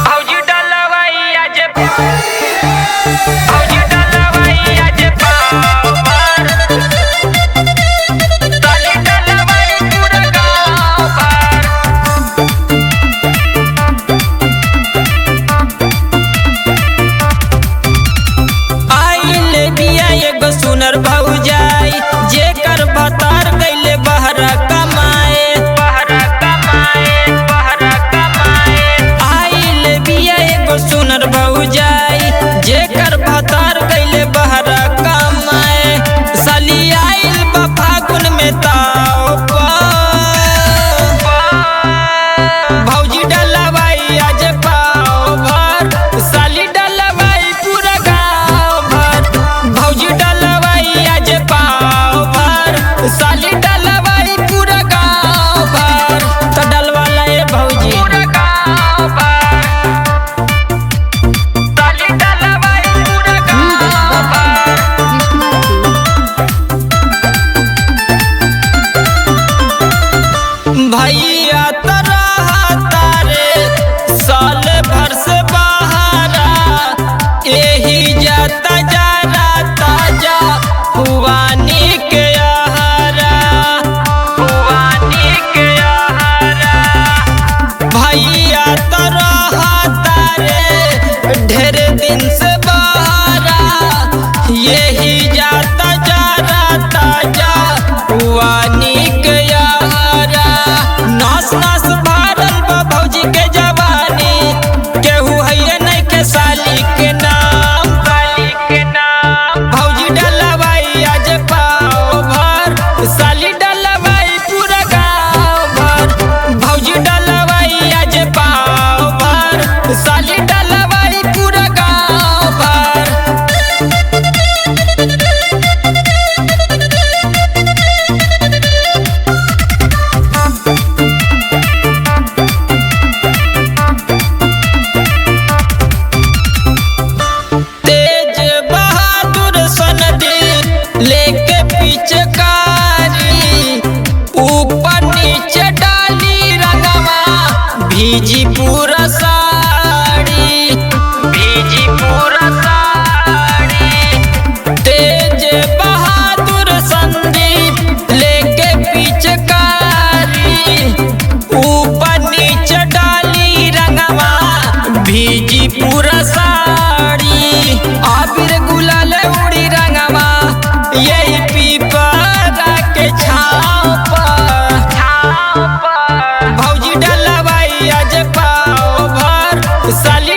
भौजी डलवाई आज भौजी डलवाई आज पाव भर साली डलवाई पूरा गाँव भर। आइले बिया एगो सुनर भौजाई जेकर भतार गइले बहरा कमाए। आइले बिया एगो सुनर भौजाई जेकर भतार गइले बहरा कमाए। साली आइल बा फागुन में ताव भौजी डलवाई आज पाव भर साली डलवाई पूरा गाँव भर। भौजी डलवाई आज पाव भर साली डलवाई पूरा गाँव भर। तो डलवाला ए भौजी पूरा गाँव भर साली डलवाई पूरा गाँव भर। भैया तरह तारे साल भर से बहारा यही जाता जाना ताजा हुआनी के आहारा हुआनी के आहारा। भैया तरह तारे ढेर दिन से बहारा यही जाता जाना ताजा हुआनी के आहारा। नास नास भरल बा भौजी के जवानी केहू है नहीं के साली के नाम साली के नाम। भौजी डलवाई आज पाव भर साली डलवाई पूरा गाँव भर। भौजी डलवाई आज पाव भर साली डलवाई पूरा गाँव भर। तेज बहादुर सनदी लेके पिचकारी ऊपर नीचे डाली रंगवा भीजी पूरा साड़ी भीजी पूरा साड़ी। तेज बहादुर संदीप लेके पिचकारी ऊपर नीचे डाली रंगवा भीजी पूरा साड़ी। आबिर गुलाल उड़ी रंगवा यही पीपरा के छाँव पर। भौजी डलवाई आज पाव भर साली